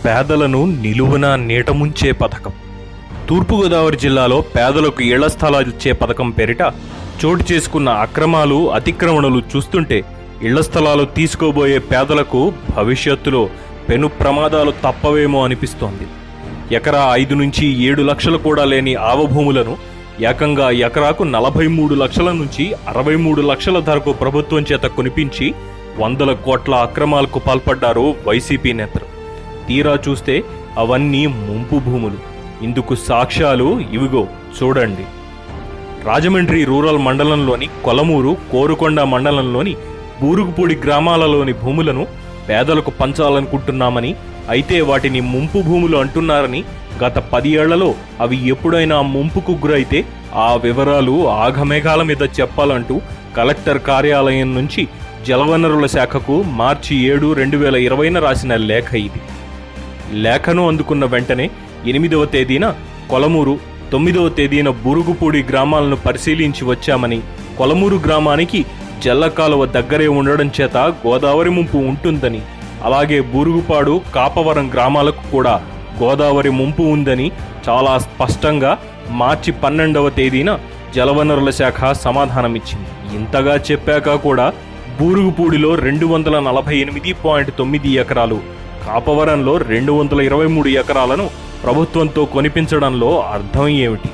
పేదలను నిలువున నీటముంచే పథకం. తూర్పుగోదావరి జిల్లాలో పేదలకు ఇళ్ల స్థలాలు ఇచ్చే పథకం పేరిట చోటు చేసుకున్న అక్రమాలు, అతిక్రమణలు చూస్తుంటే ఇళ్ల స్థలాలు తీసుకోబోయే పేదలకు భవిష్యత్తులో పెను ప్రమాదాలు తప్పవేమో అనిపిస్తోంది. ఎకరా 5 నుంచి 7 లక్షలు కూడా లేని ఆవభూములను ఏకంగా ఎకరాకు 43 లక్షల నుంచి 63 లక్షల ధరకు ప్రభుత్వం చేత కొనిపించి వందల కోట్ల అక్రమాలకు పాల్పడ్డారు వైసీపీ నేతలు. తీరా చూస్తే అవన్నీ ముంపు భూములు. ఇందుకు సాక్ష్యాలు ఇవిగో చూడండి. రాజమండ్రి రూరల్ మండలంలోని కొలమూరు, కోరుకొండ మండలంలోని బూరుగుపూడి గ్రామాలలోని భూములను పేదలకు పంచాలనుకుంటున్నామని, అయితే వాటిని ముంపు భూములు అంటున్నారని, గత 10 ఏళ్లలో అవి ఎప్పుడైనా ముంపుకు గురైతే ఆ వివరాలు ఆఘమేఘాల మీద చెప్పాలంటూ కలెక్టర్ కార్యాలయం నుంచి జలవనరుల శాఖకు మార్చి 7, 2020 రాసిన లేఖ ఇది. లేఖను అందుకున్న వెంటనే 8వ తేదీన కొలమూరు, 9వ తేదీన బూరుగుపూడి గ్రామాలను పరిశీలించి వచ్చామని, కొలమూరు గ్రామానికి జల్లకాలువ దగ్గరే ఉండడం చేత గోదావరి ముంపు ఉంటుందని, అలాగే బూరుగుపాడు, కాపవరం గ్రామాలకు కూడా గోదావరి ముంపు ఉందని చాలా స్పష్టంగా మార్చి 12వ తేదీన జలవనరుల శాఖ సమాధానమిచ్చింది. ఇంతగా చెప్పాక కూడా బూరుగుపూడిలో 248.9 ఎకరాలు, కాపవరంలో 223 ఎకరాలను ప్రభుత్వంతో కొనిపించడంలో అర్థం ఏమిటి?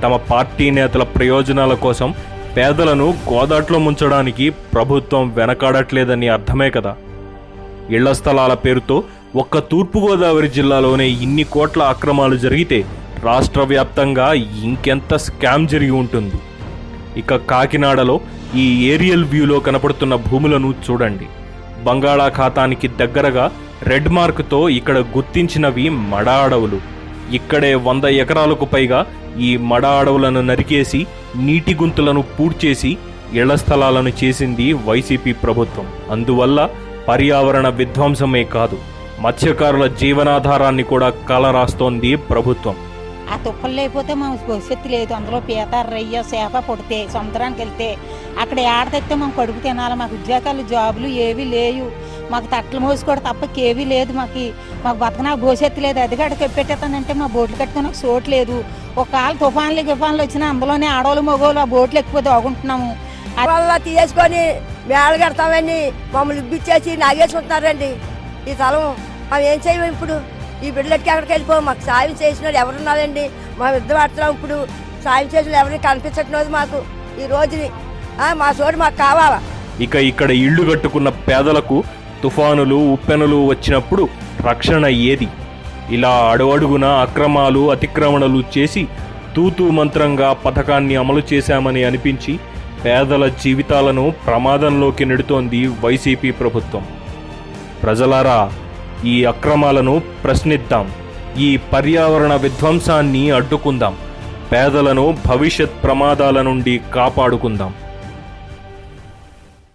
తమ పార్టీ నేతల ప్రయోజనాల కోసం పేదలను గోదాట్లో ముంచడానికి ప్రభుత్వం వెనకాడట్లేదని అర్థమే కదా. ఇళ్ల స్థలాల పేరుతో ఒక్క తూర్పుగోదావరి జిల్లాలోనే ఇన్ని కోట్ల అక్రమాలు జరిగితే రాష్ట్ర వ్యాప్తంగా ఇంకెంత స్కామ్ జరిగి ఉంటుంది. ఇక కాకినాడలో ఈ ఏరియల్ వ్యూలో కనపడుతున్న భూములను చూడండి. బంగాళాఖాతానికి దగ్గరగా రెడ్ మార్క్తో ఇక్కడ గుర్తించినవి మడ అడవులు. ఇక్కడే 100 ఎకరాలకు పైగా ఈ మడ అడవులను నరికేసి నీటి గుంతలను పూడ్చేసి ఇళ్ల స్థలాలను చేసింది వైసీపీ ప్రభుత్వం. అందువల్ల పర్యావరణ విధ్వంసమే కాదు, మత్స్యకారుల జీవనాధారాన్ని కూడా కలరాస్తోంది ప్రభుత్వం. ఆ తుప్పలు లేకపోతే మాకు భవిష్యత్తు లేదు. అందులో పీత, రొయ్య, చేప పుడితే సముద్రానికి వెళ్తే అక్కడ ఏడతెత్తే మనం కడుపు తినాలి. మాకు ఉద్యోగాలు, జాబులు ఏవి లేవు. మాకు తట్టలు మోసుకోవడం తప్ప ఏవీ లేదు. మాకు బతకనాకు భవిష్యత్తు లేదు. అది గడ పెట్టేస్తానంటే మా బోట్లు కట్టుకుని ఒక చోటు లేదు. ఒకవేళ తుఫాన్లు వచ్చినా అందులోనే ఆడవాళ్ళు, మగవాళ్ళు ఆ బోట్లు ఎక్కువ దోగుంటున్నాము. వల్ల తీసుకొని మేళ కడతామని మమ్మల్ని ఇప్పించేసి నాగేసుకుంటున్నారండి. ఈ తలం మేము ఏం చేయము ఇప్పుడు? ఈ బిడ్డలకి ఎక్కడికి వెళ్ళిపో. మాకు సాయం చేసిన ఎవరున్నారండి? మా యుద్ధం ఆడుతున్నాం. ఇప్పుడు సాయం చేసిన ఎవరిని కనిపించట్లేదు మాకు ఈ రోజుని. మా చోటు మాకు కావాలా. ఇక ఇక్కడ ఇళ్లు కట్టుకున్న పేదలకు తుఫానులు, ఉప్పెనలు వచ్చినప్పుడు రక్షణ ఏది? ఇలా అడుగడుగున అక్రమాలు, అతిక్రమణలు చేసి తూతూ మంత్రంగా పథకాన్ని అమలు చేశామని అనిపించి పేదల జీవితాలను ప్రమాదంలోకి నెడుతోంది వైసీపీ ప్రభుత్వం. ప్రజలారా, ఈ అక్రమాలను ప్రశ్నిద్దాం, ఈ పర్యావరణ విధ్వంసాన్ని అడ్డుకుందాం, పేదలను భవిష్యత్ ప్రమాదాల నుండి కాపాడుకుందాం.